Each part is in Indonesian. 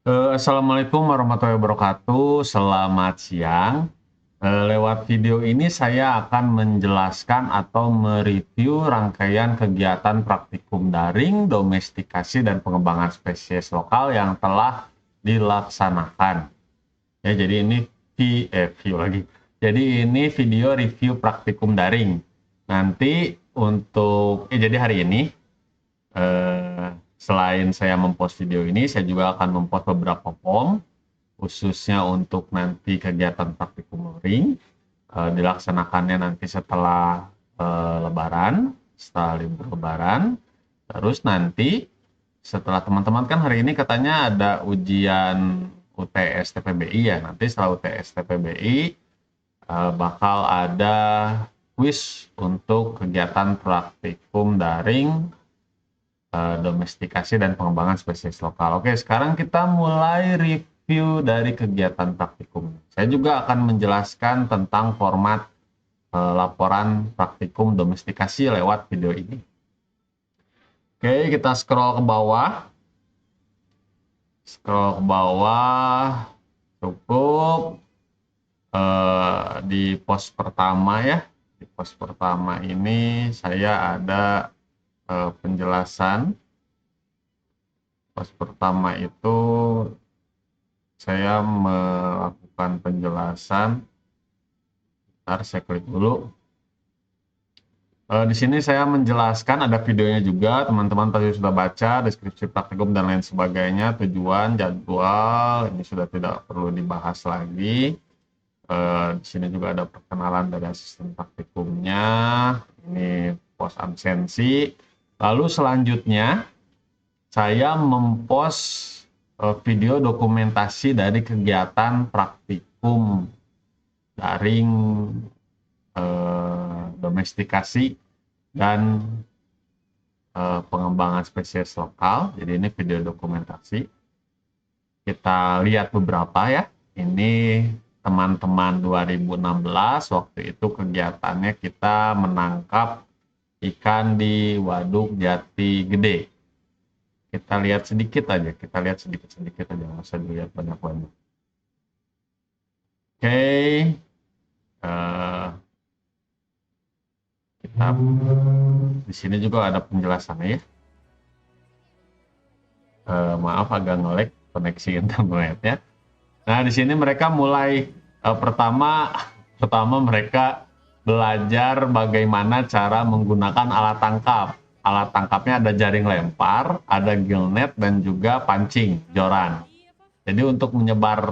Assalamualaikum warahmatullahi wabarakatuh. Selamat siang. Lewat video ini saya akan menjelaskan atau mereview rangkaian kegiatan praktikum daring, domestikasi, dan pengembangan spesies lokal yang telah dilaksanakan. Ya, jadi ini view lagi. Jadi ini video review praktikum daring. Nanti untuk, jadi hari ini selain saya mempost video ini, saya juga akan mempost beberapa form khususnya untuk nanti kegiatan praktikum luring. Dilaksanakannya nanti setelah Lebaran, setelah libur Lebaran. Terus nanti setelah teman-teman kan hari ini katanya ada ujian UTS TPBI ya. Nanti setelah UTS TPBI bakal ada kuis untuk kegiatan praktikum daring, domestikasi dan pengembangan spesies lokal. Oke, sekarang kita mulai review dari kegiatan praktikum. Saya juga akan menjelaskan tentang format laporan praktikum domestikasi lewat video ini. Oke, kita scroll ke bawah. Scroll ke bawah, cukup di pos pertama ya. Di pos pertama ini saya ada penjelasan. Pos pertama itu saya melakukan penjelasan. Bentar, saya klik dulu. Di sini saya menjelaskan, ada videonya juga, teman-teman tadi sudah baca deskripsi praktikum dan lain sebagainya, tujuan, jadwal, ini sudah tidak perlu dibahas lagi. Di sini juga ada perkenalan dari asisten praktikumnya, ini pos absensi. Lalu selanjutnya saya mempost video dokumentasi dari kegiatan praktikum daring, domestikasi dan pengembangan spesies lokal. Jadi ini video dokumentasi. Kita lihat beberapa ya. Ini teman-teman 2016, waktu itu kegiatannya kita menangkap ikan di Waduk Jati Gede. Kita lihat sedikit aja, nggak usah dilihat banyak-banyak. Oke, kita di sini juga ada penjelasannya ya. Maaf agak nge-lag koneksi internetnya. Nah, di sini mereka mulai pertama mereka belajar bagaimana cara menggunakan alat tangkap. Alat tangkapnya ada jaring lempar, ada gillnet, dan juga pancing, joran. Jadi untuk menyebar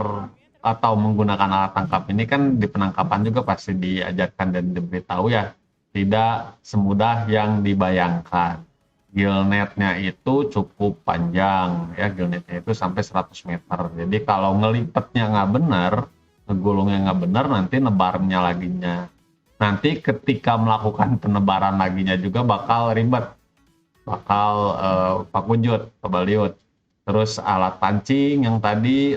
atau menggunakan alat tangkap ini kan di penangkapan juga pasti diajarkan dan diberitahu ya. Tidak semudah yang dibayangkan. Gillnetnya itu cukup panjang, ya gillnetnya itu sampai 100 meter. Jadi kalau ngelipetnya nggak benar, ngegulungnya nggak benar, nanti nebarnya laginya. Nanti ketika melakukan penebaran laginya juga bakal ribet, bakal pakujut, kebaliut. Terus alat pancing yang tadi,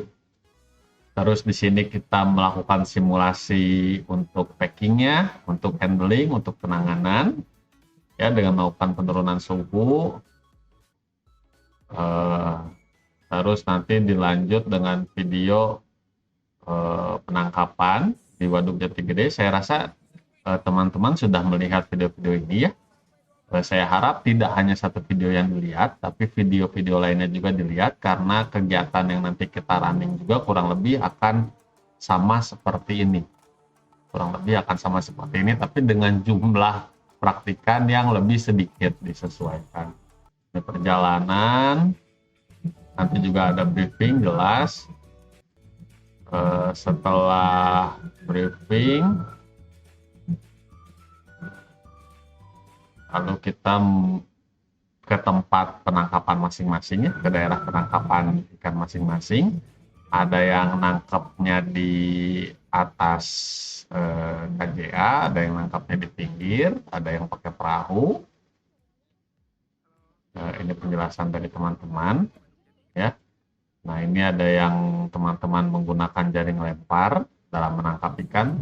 terus di sini kita melakukan simulasi untuk packingnya, untuk handling, untuk penanganan, ya dengan melakukan penurunan suhu. Terus nanti dilanjut dengan video penangkapan di Waduk Jati Gede. Saya rasa teman-teman sudah melihat video-video ini ya. Saya harap tidak hanya satu video yang dilihat, tapi video-video lainnya juga dilihat, karena kegiatan yang nanti kita running juga kurang lebih akan sama seperti ini. Tapi dengan jumlah praktikan yang lebih sedikit disesuaikan. Ini perjalanan, nanti juga ada briefing jelas. Setelah briefing, lalu kita ke tempat penangkapan masing-masing ya, ke daerah penangkapan ikan masing-masing. Ada yang nangkapnya di atas KJA, ada yang nangkapnya di pinggir, ada yang pakai perahu. Ini penjelasan dari teman-teman ya. Nah, ini ada yang teman-teman menggunakan jaring lempar dalam menangkap ikan.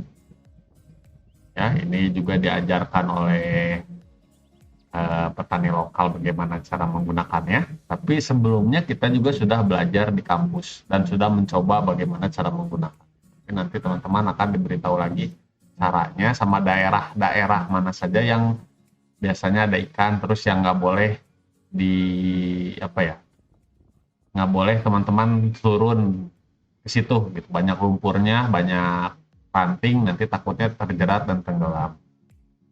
Ya, ini juga diajarkan oleh petani lokal bagaimana cara menggunakannya. Tapi sebelumnya kita juga sudah belajar di kampus dan sudah mencoba bagaimana cara menggunakan. Tapi nanti teman-teman akan diberitahu lagi caranya sama daerah-daerah mana saja yang biasanya ada ikan, terus yang nggak boleh di apa ya, nggak boleh teman-teman turun ke situ gitu, banyak lumpurnya, banyak panting, nanti takutnya terjerat dan tenggelam.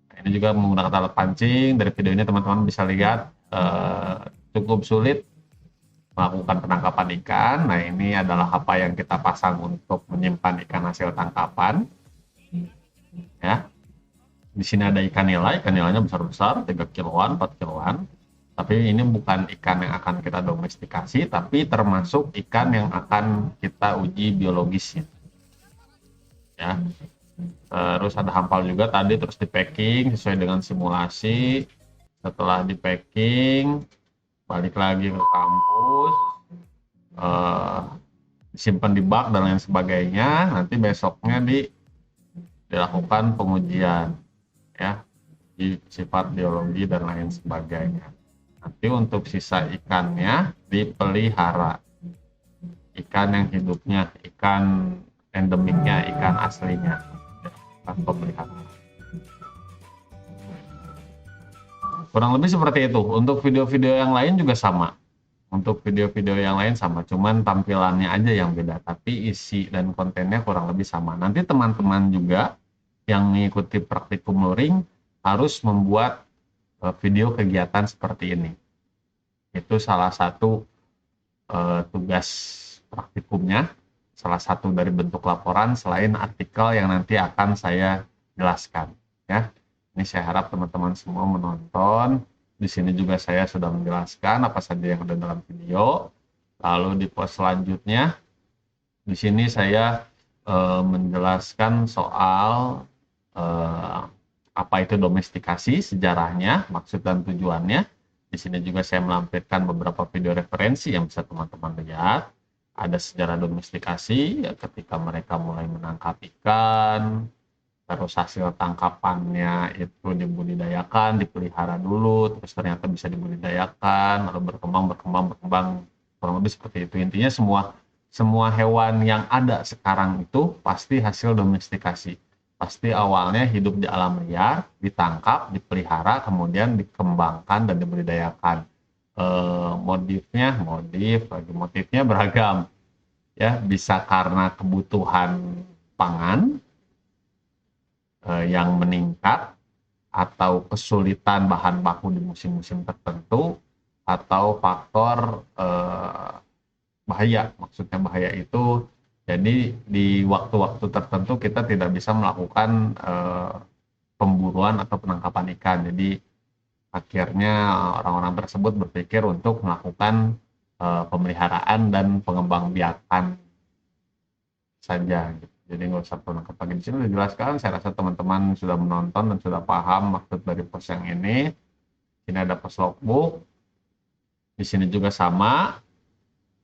Nah, ini juga menggunakan alat pancing. Dari video ini teman-teman bisa lihat cukup sulit melakukan penangkapan ikan. Nah, ini adalah apa yang kita pasang untuk menyimpan ikan hasil tangkapan ya. Di sini ada ikan nila, ikan nilainya besar-besar, 3 kiloan, 4 kiloan. Tapi ini bukan ikan yang akan kita domestikasi, tapi termasuk ikan yang akan kita uji biologisnya. Ya. Terus ada hampal juga tadi, terus di packing sesuai dengan simulasi. Setelah di packing, balik lagi ke kampus, disimpan di bak dan lain sebagainya. Nanti besoknya dilakukan pengujian. Ya, di sifat biologi dan lain sebagainya. Nanti untuk sisa ikannya dipelihara. Ikan yang hidupnya, ikan endemiknya, ikan aslinya, ikan peliharaan. Kurang lebih seperti itu. Untuk video-video yang lain juga sama. Untuk video-video yang lain sama, cuman tampilannya aja yang beda, tapi isi dan kontennya kurang lebih sama. Nanti teman-teman juga yang mengikuti praktikum luring harus membuat video kegiatan seperti ini. Itu salah satu tugas praktikumnya, salah satu dari bentuk laporan selain artikel yang nanti akan saya jelaskan. Ya, ini saya harap teman-teman semua menonton. Di sini juga saya sudah menjelaskan apa saja yang ada dalam video. Lalu di post selanjutnya, di sini saya menjelaskan soal apa itu domestikasi, sejarahnya, maksud dan tujuannya. Di sini juga saya melampirkan beberapa video referensi yang bisa teman-teman lihat. Ada sejarah domestikasi, ya, ketika mereka mulai menangkap ikan, terus hasil tangkapannya itu dibudidayakan, dipelihara dulu, terus ternyata bisa dibudidayakan, lalu berkembang, kurang lebih seperti itu. Intinya semua hewan yang ada sekarang itu pasti hasil domestikasi. Pasti awalnya hidup di alam liar, ditangkap, dipelihara, kemudian dikembangkan dan dibudidayakan. Motifnya beragam, ya, bisa karena kebutuhan pangan yang meningkat, atau kesulitan bahan baku di musim-musim tertentu, atau faktor bahaya. Maksudnya bahaya itu, jadi di waktu-waktu tertentu kita tidak bisa melakukan pemburuan atau penangkapan ikan. Jadi akhirnya orang-orang tersebut berpikir untuk melakukan pemeliharaan dan pengembangbiakan saja. Jadi nggak usah penangkapan. Di sini dijelaskan. Saya rasa teman-teman sudah menonton dan sudah paham maksud dari post yang ini. Ini ada post logbook. Di sini juga sama.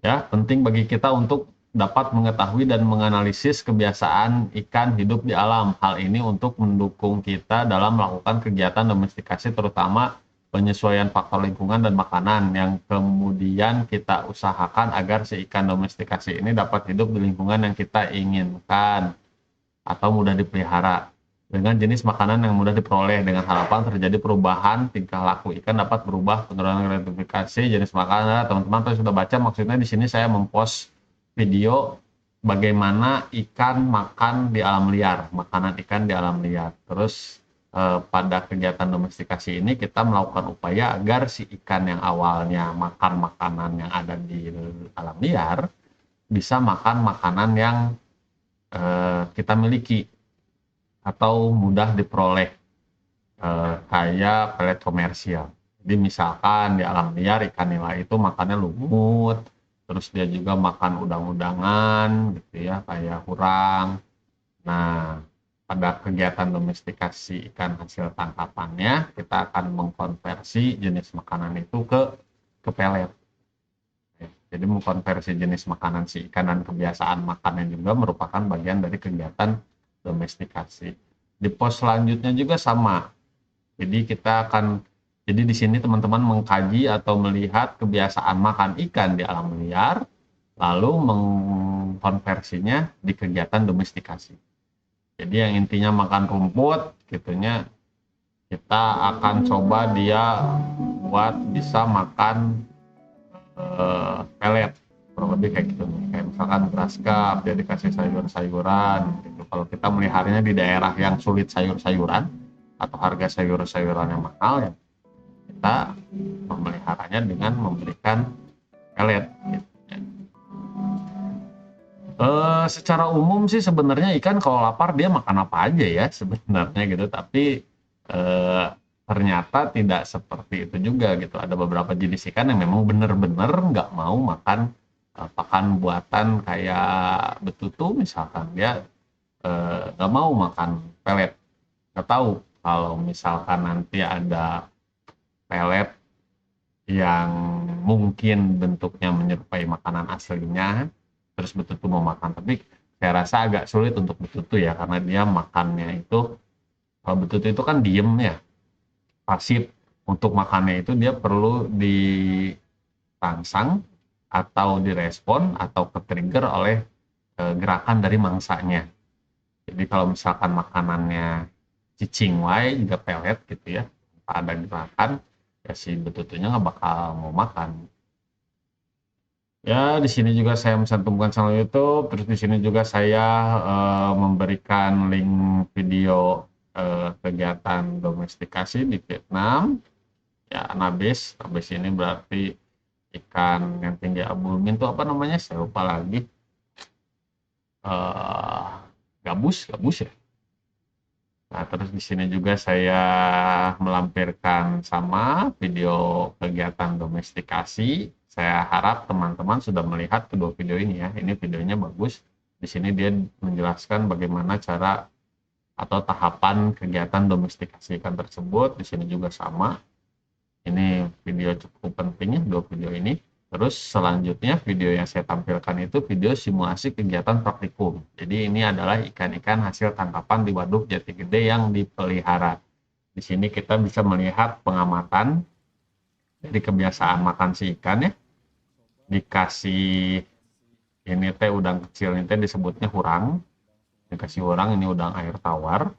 Ya, penting bagi kita untuk dapat mengetahui dan menganalisis kebiasaan ikan hidup di alam. Hal ini untuk mendukung kita dalam melakukan kegiatan domestikasi, terutama penyesuaian faktor lingkungan dan makanan, yang kemudian kita usahakan agar si ikan domestikasi ini dapat hidup di lingkungan yang kita inginkan atau mudah dipelihara, dengan jenis makanan yang mudah diperoleh, dengan harapan terjadi perubahan tingkah laku ikan dapat berubah, penurunan gratifikasi jenis makanan. Teman-teman sudah baca, maksudnya di sini saya mempost video bagaimana ikan makan di alam liar, makanan ikan di alam liar. Terus pada kegiatan domestikasi ini kita melakukan upaya agar si ikan yang awalnya makan makanan yang ada di alam liar bisa makan makanan yang kita miliki atau mudah diperoleh, kayak pelet komersial. Jadi misalkan di alam liar ikan nila itu makannya lumut, terus dia juga makan udang-udangan gitu ya, kayak hurang. Nah, pada kegiatan domestikasi ikan hasil tangkapannya, kita akan mengkonversi jenis makanan itu ke pelet. Jadi mengkonversi jenis makanan si ikan dan kebiasaan makannya juga merupakan bagian dari kegiatan domestikasi. Di post selanjutnya juga sama. Jadi kita akan Jadi di sini teman-teman mengkaji atau melihat kebiasaan makan ikan di alam liar, lalu mengkonversinya di kegiatan domestikasi. Jadi yang intinya makan rumput, gitunya, kita akan coba dia buat bisa makan pelet, kurang lebih kayak gitu nih. Kayak misalkan grass cup, dia dikasih sayur-sayuran gitu. Kalau kita meliharanya di daerah yang sulit sayur-sayuran atau harga sayur-sayuran yang mahal, ya kita memeliharanya dengan memberikan pelet gitu. Secara umum sih sebenarnya ikan kalau lapar dia makan apa aja ya sebenarnya gitu, tapi eh, ternyata tidak seperti itu juga gitu. Ada beberapa jenis ikan yang memang benar-benar nggak mau makan pakan buatan kayak betutu misalkan, dia nggak mau makan pelet. Nggak tahu kalau misalkan nanti ada pelet yang mungkin bentuknya menyerupai makanan aslinya, terus betutu mau makan. Tapi saya rasa agak sulit untuk betutu ya, karena dia makannya itu, kalau betutu itu kan diem ya, pasif. Untuk makannya itu dia perlu dirangsang atau direspon atau ke-trigger oleh gerakan dari mangsanya. Jadi kalau misalkan makanannya cicing wae juga pelet gitu ya, ada gerakan, ya si betutunya nggak bakal mau makan. Ya, di sini juga saya mencantumkan channel YouTube, terus di sini juga saya memberikan link video kegiatan domestikasi di Vietnam. Ya, anabis. Anabis ini berarti ikan yang tinggi albumin itu apa namanya? Saya lupa lagi. Eh, gabus ya. Nah, terus di sini juga saya melampirkan sama video kegiatan domestikasi. Saya harap teman-teman sudah melihat kedua video ini ya. Ini videonya bagus. Di sini dia menjelaskan bagaimana cara atau tahapan kegiatan domestikasi ikan tersebut. Di sini juga sama. Ini video cukup penting ya, dua video ini. Terus selanjutnya video yang saya tampilkan itu video simulasi kegiatan praktikum. Jadi ini adalah ikan-ikan hasil tangkapan di waduk jati gede yang dipelihara. Di sini kita bisa melihat pengamatan dari kebiasaan makan si ikan ya. Dikasih ini teh udang kecil, ini teh disebutnya hurang. Dikasih hurang, ini udang air tawar.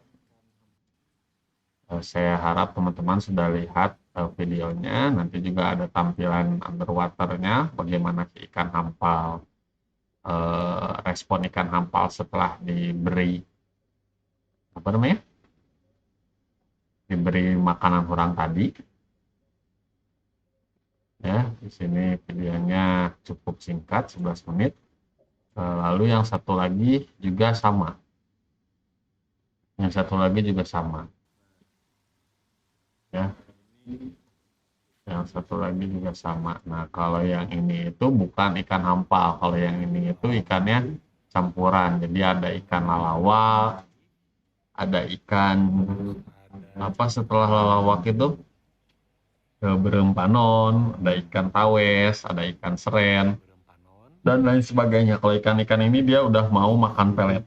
Saya harap teman-teman sudah lihat videonya. Nanti juga ada tampilan underwaternya, bagaimana ikan hampal, respon ikan hampal setelah diberi apa namanya, diberi makanan hurang tadi. Ya, di sini videonya cukup singkat, 11 menit. Lalu yang satu lagi juga sama. Yang satu lagi juga sama. Ya, yang satu lagi juga sama. Nah, kalau yang ini itu bukan ikan hampal, kalau yang ini itu ikannya campuran. Jadi ada ikan lalawak, ada ikan apa setelah lalawak itu berempanon, ada ikan tawes, ada ikan seren, dan lain sebagainya. Kalau ikan-ikan ini dia udah mau makan pelet,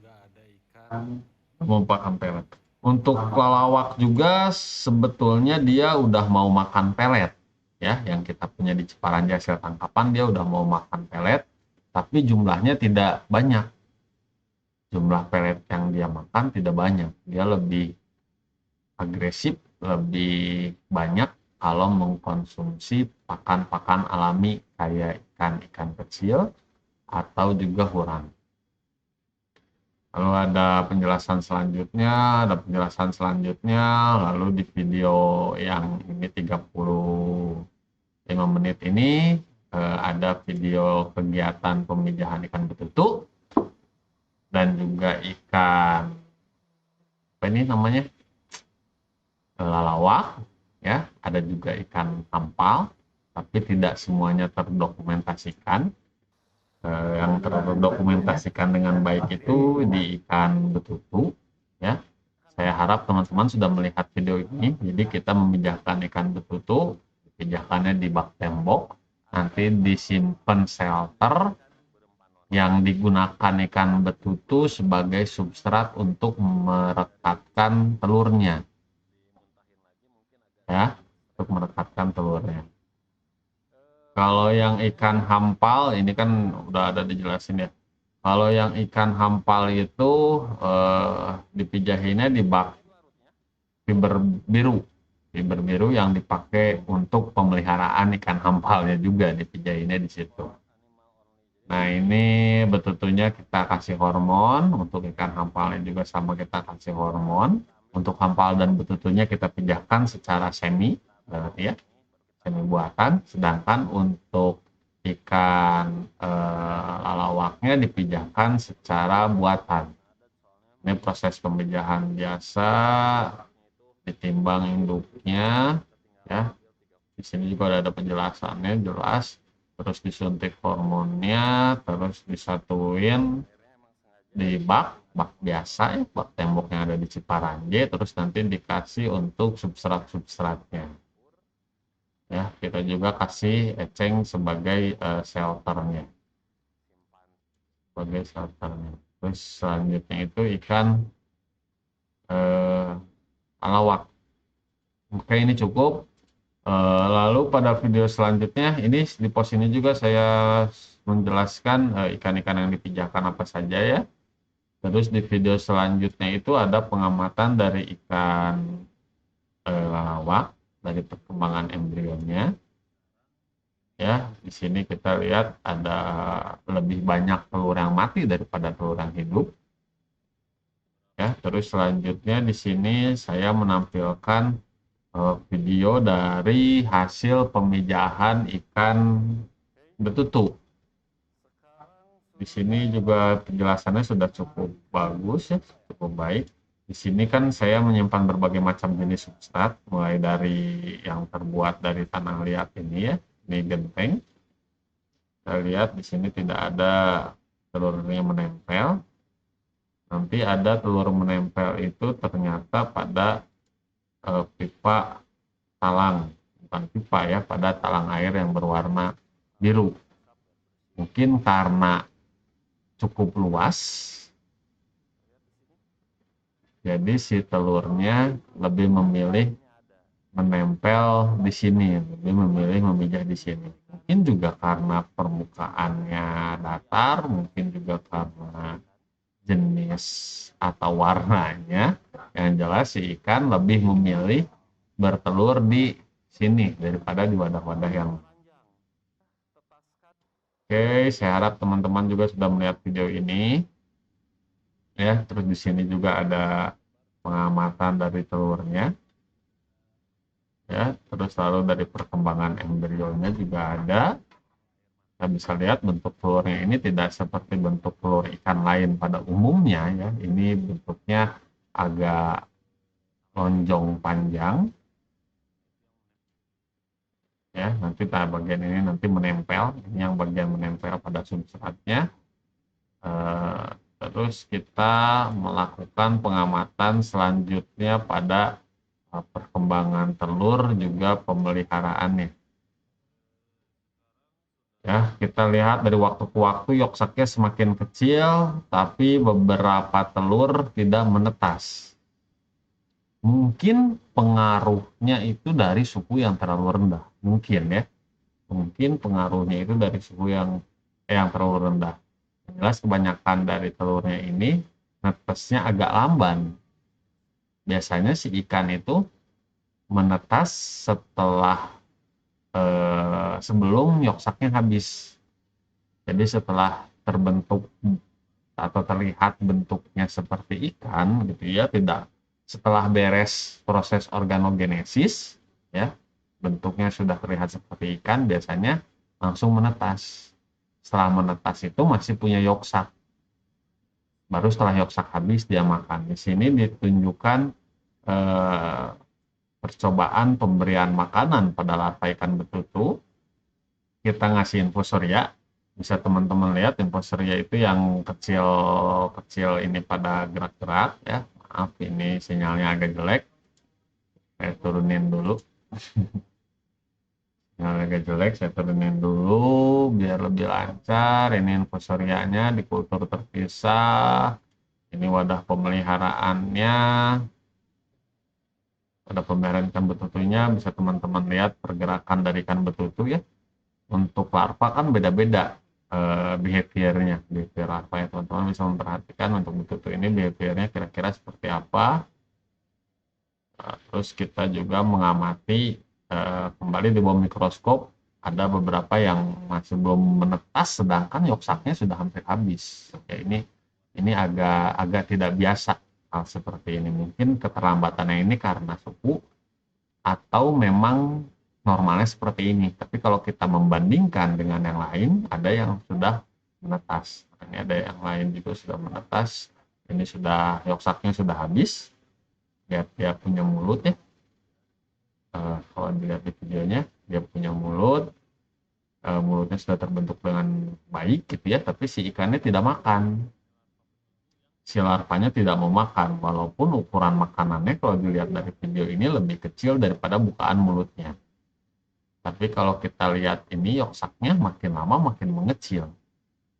mau makan pelet. Untuk lalawak juga sebetulnya dia udah mau makan pelet ya, yang kita punya di Ciparanjaya hasil tangkapan, dia udah mau makan pelet, tapi jumlahnya tidak banyak. Jumlah pelet yang dia makan tidak banyak, dia lebih agresif, lebih banyak kalau mengkonsumsi pakan-pakan alami kayak ikan-ikan kecil atau juga hurang. Lalu ada penjelasan selanjutnya, lalu di video yang ini 35 menit ini ada video kegiatan pemijahan ikan betutu dan juga ikan apa ini namanya, lalawak ya, ada juga ikan hampal, tapi tidak semuanya terdokumentasikan. Yang terdokumentasikan dengan baik itu di ikan betutu ya. Saya harap teman-teman sudah melihat video ini. Jadi kita memijahkan ikan betutu, pijahkannya di bak tembok, nanti disimpan shelter yang digunakan ikan betutu sebagai substrat untuk merekatkan telurnya ya. untuk merekatkan telurnya. Kalau yang ikan hampal ini kan udah ada dijelasin ya. Kalau yang ikan hampal itu dipijahinnya di bak fiber biru. Fiber biru yang dipakai untuk pemeliharaan ikan hampalnya juga dipijahinnya di situ. Nah, ini betutunya kita kasih hormon, untuk ikan hampalnya juga sama kita kasih hormon. Untuk hampal dan betutunya kita pijahkan secara semi, ya, semi buatan. Sedangkan untuk ikan lalawaknya dipijahkan secara buatan. Ini proses pemijahan biasa, ditimbang induknya, ya. Di sini juga udah ada penjelasannya jelas. Terus disuntik hormonnya, terus disatuin di bak biasa ya, bak tembok yang ada di Ciparanjai, terus nanti dikasih untuk substrat-substratnya. Ya, kita juga kasih eceng sebagai shelternya. Sebagai shelternya. Terus selanjutnya itu ikan alawak. Oke, ini cukup. Lalu pada video selanjutnya, ini di pos ini juga saya menjelaskan ikan-ikan yang dipijahkan apa saja ya. Terus di video selanjutnya itu ada pengamatan dari ikan lalawak, dari perkembangan embrionya. Ya, di sini kita lihat ada lebih banyak telur yang mati daripada telur yang hidup. Ya, terus selanjutnya di sini saya menampilkan video dari hasil pemijahan ikan betutu. Di sini juga penjelasannya sudah cukup bagus ya, cukup baik. Di sini kan saya menyimpan berbagai macam jenis substrat, mulai dari yang terbuat dari tanah liat ini ya, ini genteng. Kita lihat di sini tidak ada telurnya menempel. Nanti ada telur menempel itu ternyata pada pipa talang, bukan pipa ya, pada talang air yang berwarna biru. Mungkin karena cukup luas, jadi si telurnya lebih memilih menempel di sini, lebih memilih memijah di sini. Mungkin juga karena permukaannya datar, mungkin juga karena jenis atau warnanya. Yang jelas si ikan lebih memilih bertelur di sini daripada di wadah-wadah yang. Oke, saya harap teman-teman juga sudah melihat video ini. Ya, terus di sini juga ada pengamatan dari telurnya. Ya, terus lalu dari perkembangan embrionya juga ada. Kita bisa lihat bentuk telurnya ini tidak seperti bentuk telur ikan lain pada umumnya ya. Ini bentuknya agak lonjong panjang. Ya, nanti bagian ini nanti menempel, ini yang bagian menempel pada substratnya. Terus kita melakukan pengamatan selanjutnya pada perkembangan telur juga pemeliharaannya. Ya, kita lihat dari waktu ke waktu yoksaknya semakin kecil, tapi beberapa telur tidak menetas. Mungkin pengaruhnya itu dari suhu yang terlalu rendah, mungkin ya. Mungkin pengaruhnya itu dari suhu yang terlalu rendah. Jelas kebanyakan dari telurnya ini netesnya agak lamban. Biasanya si ikan itu menetas setelah sebelum yoksaknya habis. Jadi setelah terbentuk atau terlihat bentuknya seperti ikan gitu ya, tidak setelah beres proses organogenesis ya, bentuknya sudah terlihat seperti ikan, biasanya langsung menetas. Setelah menetas itu masih punya yoksak. Baru setelah yoksak habis dia makan. Di sini ditunjukkan percobaan pemberian makanan pada larva ikan betutu. Kita ngasih infusoria, bisa teman-teman lihat infusoria itu yang kecil-kecil ini pada gerak-gerak ya. Maaf ini sinyalnya agak jelek, saya turunin dulu. Sinyalnya agak jelek, saya turunin dulu biar lebih lancar. Ini infusorianya di kultur terpisah, ini wadah pemeliharaannya. Pada pemeliharaan ikan betutunya bisa teman-teman lihat pergerakan dari ikan betutu ya. Untuk larva kan beda-beda behaviornya, behavior larva ya, teman-teman bisa memperhatikan untuk betutu ini behaviornya kira-kira seperti apa. Terus kita juga mengamati kembali di bawah mikroskop, ada beberapa yang masih belum menetas sedangkan yoksaknya sudah hampir habis. Oke, ini agak tidak biasa hal seperti ini. Mungkin keterlambatannya ini karena suhu atau memang normalnya seperti ini. Tapi kalau kita membandingkan dengan yang lain, ada yang sudah menetas. Ini ada yang lain juga sudah menetas. Ini sudah yoksaknya sudah habis. Lihat dia punya mulut ya. Kalau dilihat di videonya, dia punya mulut. Mulutnya sudah terbentuk dengan baik gitu ya. Tapi si ikannya tidak makan. Si larvanya tidak mau makan. Walaupun ukuran makanannya kalau dilihat dari video ini lebih kecil daripada bukaan mulutnya. Tapi kalau kita lihat ini yoksaknya makin lama makin mengecil.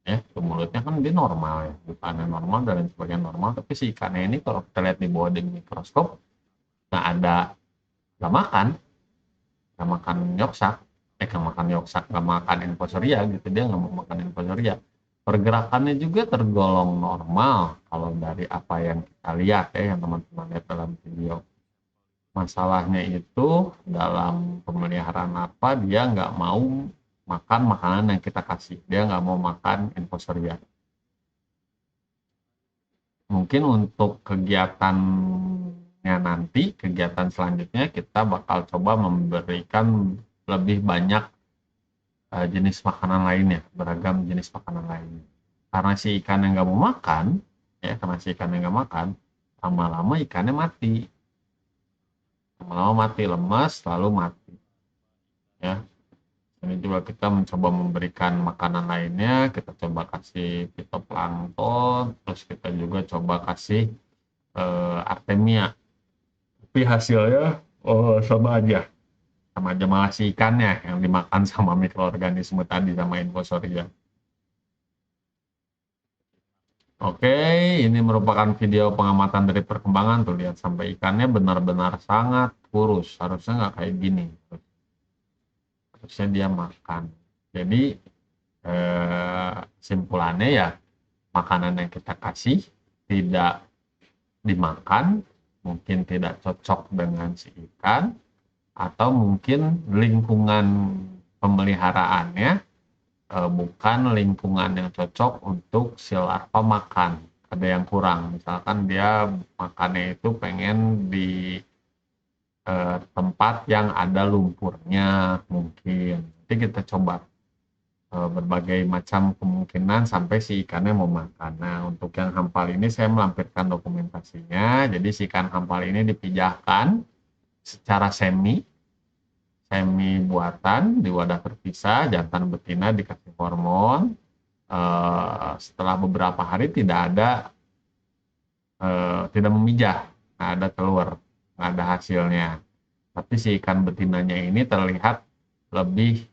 Ya, mulutnya kan dia normal ya, bukannya normal dan lain sebagainya normal. Tapi si ikannya ini kalau kita lihat di bawah di mikroskop, nggak makan yoksak, nggak makan infusoria gitu, dia nggak mau makan infusoria. Pergerakannya juga tergolong normal kalau dari apa yang kita lihat ya, yang teman-teman lihat dalam video. Masalahnya itu dalam pemeliharaan larva dia nggak mau makan makanan yang kita kasih, dia nggak mau makan infusoria. Mungkin untuk kegiatannya nanti, kegiatan selanjutnya kita bakal coba memberikan lebih banyak jenis makanan lainnya, beragam jenis makanan lainnya. Karena si ikan yang nggak mau makan, ya karena si ikan yang nggak makan, lama-lama ikannya mati. Lama-lama mati, lemas, lalu mati. Ya, ini juga kita mencoba memberikan makanan lainnya, kita coba kasih fitoplankton, terus kita juga coba kasih artemia. Tapi hasilnya sama aja malah si ikannya yang dimakan sama mikroorganisme tadi sama infusoria. Oke, ini merupakan video pengamatan dari perkembangan tuh, lihat sampai ikannya benar-benar sangat kurus, harusnya nggak kayak gini, harusnya dia makan. Jadi simpulannya ya, makanan yang kita kasih tidak dimakan, mungkin tidak cocok dengan si ikan, atau mungkin lingkungan pemeliharaannya bukan lingkungan yang cocok untuk si larva makan. Ada yang kurang, misalkan dia makannya itu pengen di tempat yang ada lumpurnya mungkin. Nanti kita coba berbagai macam kemungkinan sampai si ikannya mau makan. Nah, untuk yang hampal ini saya melampirkan dokumentasinya. Jadi si ikan hampal ini dipijahkan secara semi buatan di wadah terpisah, jantan betina dikasih hormon. Setelah beberapa hari tidak memijah, nggak ada telur, nggak ada hasilnya. Tapi si ikan betinanya ini terlihat lebih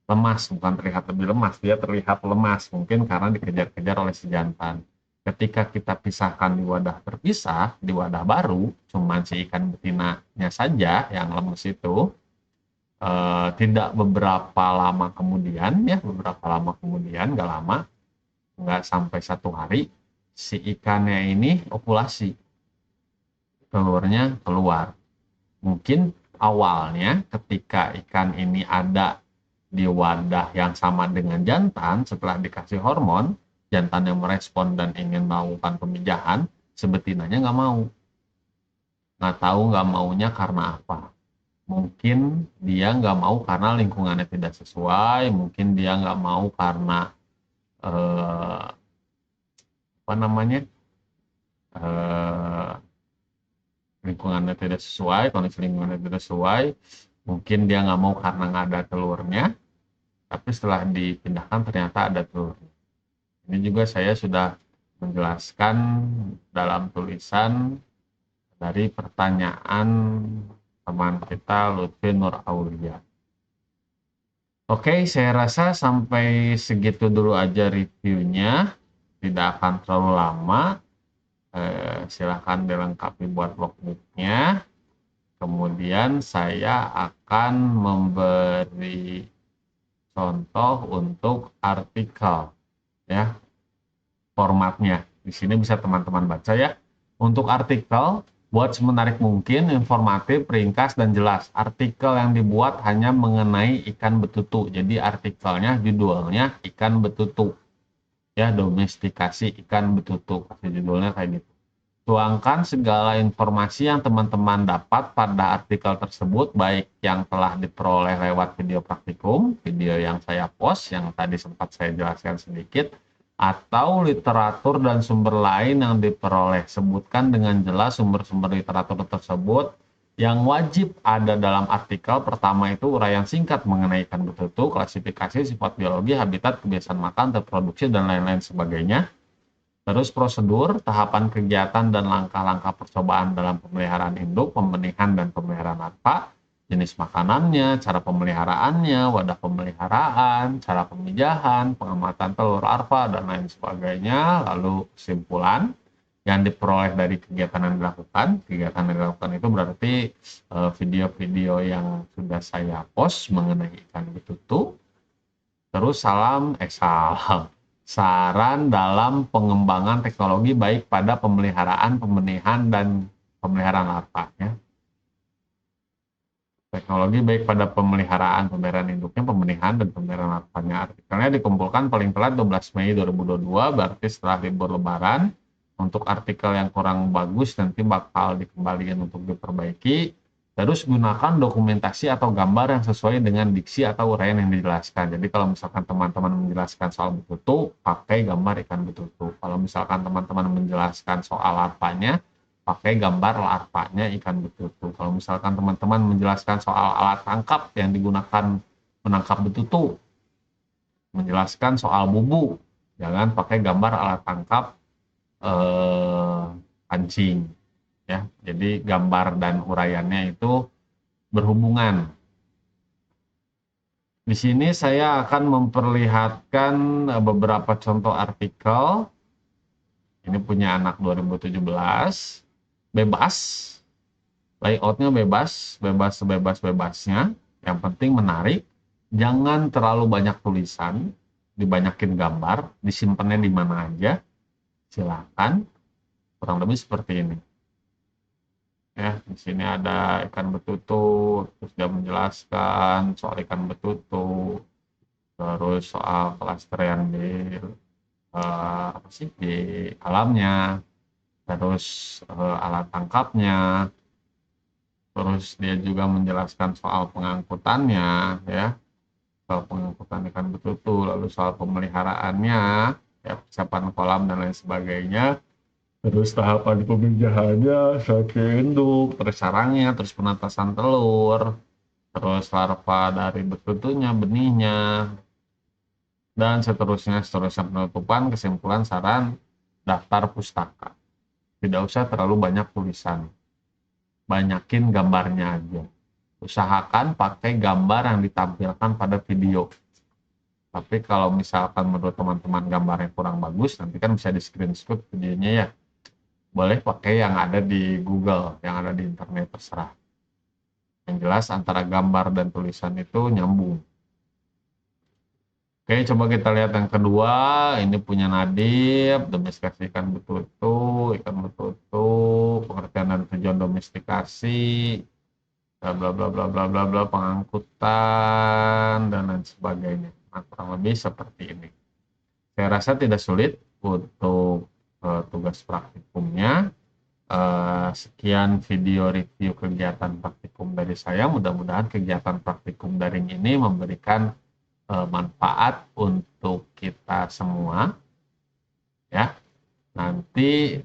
lemas, bukan terlihat lebih lemas, dia terlihat lemas, mungkin karena dikejar-kejar oleh si jantan. Ketika kita pisahkan di wadah terpisah, di wadah baru, cuman si ikan betinanya saja yang lemes itu, tidak beberapa lama kemudian, nggak lama, nggak sampai 1 hari, si ikannya ini ovulasi, telurnya keluar. Mungkin awalnya ketika ikan ini ada di wadah yang sama dengan jantan, setelah dikasih hormon, jantan yang merespon dan ingin melakukan pemijahan, sebetinanya nggak mau. Nggak tahu nggak maunya karena apa. Mungkin dia nggak mau karena lingkungannya tidak sesuai, mungkin dia nggak mau karena lingkungannya tidak sesuai, kondisi lingkungannya tidak sesuai, mungkin dia nggak mau karena nggak ada telurnya, tapi setelah dipindahkan ternyata ada telurnya. Ini juga saya sudah menjelaskan dalam tulisan dari pertanyaan teman kita Lutfi Nur Aulia. Oke, saya rasa sampai segitu dulu aja reviewnya, tidak akan terlalu lama. Silahkan dilengkapi buat logbooknya. Kemudian saya akan memberi contoh untuk artikel, ya, formatnya. Di sini bisa teman-teman baca ya. Untuk artikel, buat semenarik mungkin, informatif, ringkas, dan jelas. Artikel yang dibuat hanya mengenai ikan betutu. Jadi artikelnya, judulnya ikan betutu. Ya, domestikasi ikan betutu. Judulnya kayak gitu. Tuangkan segala informasi yang teman-teman dapat pada artikel tersebut, baik yang telah diperoleh lewat video praktikum, video yang saya post, yang tadi sempat saya jelaskan sedikit, atau literatur dan sumber lain yang diperoleh. Sebutkan dengan jelas sumber-sumber literatur tersebut yang wajib ada dalam artikel. Pertama itu uraian singkat mengenai ikan betutu, klasifikasi, sifat biologi, habitat, kebiasaan makan, reproduksi, dan lain-lain sebagainya. Terus prosedur, tahapan kegiatan dan langkah-langkah percobaan dalam pemeliharaan induk, pembenihan dan pemeliharaan larva, jenis makanannya, cara pemeliharaannya, wadah pemeliharaan, cara pemijahan, pengamatan telur larva, dan lain sebagainya. Lalu kesimpulan yang diperoleh dari kegiatan yang dilakukan. Kegiatan yang dilakukan itu berarti video-video yang sudah saya post mengenai ikan betutu. Terus saran dalam pengembangan teknologi baik pada pemeliharaan, pembenihan, dan pemeliharaan larva. Ya. Teknologi baik pada pemeliharaan induknya, pembenihan, dan pemeliharaan larvanya. Artikelnya dikumpulkan paling telat 12 Mei 2022, berarti setelah libur lebaran. Untuk artikel yang kurang bagus nanti bakal dikembalikan untuk diperbaiki. Terus gunakan dokumentasi atau gambar yang sesuai dengan diksi atau uraian yang dijelaskan. Jadi kalau misalkan teman-teman menjelaskan soal betutu, pakai gambar ikan betutu. Kalau misalkan teman-teman menjelaskan soal larvanya, pakai gambar larvanya ikan betutu. Kalau misalkan teman-teman menjelaskan soal alat tangkap yang digunakan menangkap betutu, menjelaskan soal bubu, jangan pakai gambar alat tangkap pancing. Ya, jadi gambar dan uraiannya itu berhubungan. Di sini saya akan memperlihatkan beberapa contoh artikel. Ini punya anak 2017. Bebas. Layoutnya bebas sebebas-bebasnya. Yang penting menarik. Jangan terlalu banyak tulisan. Dibanyakin gambar. Disimpannya di mana aja. Silakan. Kurang lebih seperti ini. Ya, di sini ada ikan betutu, terus dia menjelaskan soal ikan betutu, terus soal kelestarian di alamnya, terus alat tangkapnya, terus dia juga menjelaskan soal pengangkutannya, ya, soal pengangkutan ikan betutu, lalu soal pemeliharaannya, ya, persiapan kolam dan lain sebagainya. Terus tahapan pemijahannya, seleksi induk, terus sarangnya, terus penetasan telur, terus larva dari betutunya, benihnya, dan seterusnya penutupan, kesimpulan, saran, daftar pustaka. Tidak usah terlalu banyak tulisan, banyakin gambarnya aja. Usahakan pakai gambar yang ditampilkan pada video. Tapi kalau misalkan menurut teman-teman gambarnya kurang bagus, nanti kan bisa di screenshot videonya ya. Boleh pakai yang ada di Google, yang ada di internet, terserah. Yang jelas antara gambar dan tulisan itu nyambung. Oke, coba kita lihat yang kedua. Ini punya Nadib, domestikasi ikan betutu, pengertian dan tujuan domestikasi, bla bla bla bla bla bla bla, pengangkutan dan lain sebagainya. Nah, kurang lebih seperti ini. Saya rasa tidak sulit untuk tugas praktikumnya. Sekian video review kegiatan praktikum dari saya. Mudah-mudahan kegiatan praktikum daring ini memberikan manfaat untuk kita semua. Ya, nanti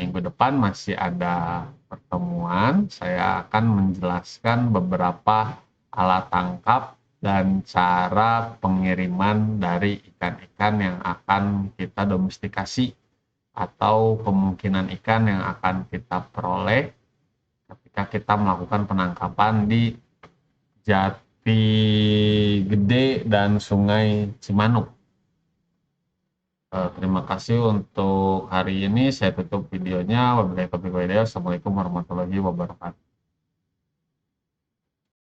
minggu depan masih ada pertemuan. Saya akan menjelaskan beberapa alat tangkap dan cara pengiriman dari ikan-ikan yang akan kita domestikasi atau kemungkinan ikan yang akan kita peroleh ketika kita melakukan penangkapan di Jati Gede dan Sungai Cimanuk. Terima kasih untuk hari ini. Saya tutup videonya. Wabillahi taufiq wal hidayah. Assalamualaikum warahmatullahi wabarakatuh.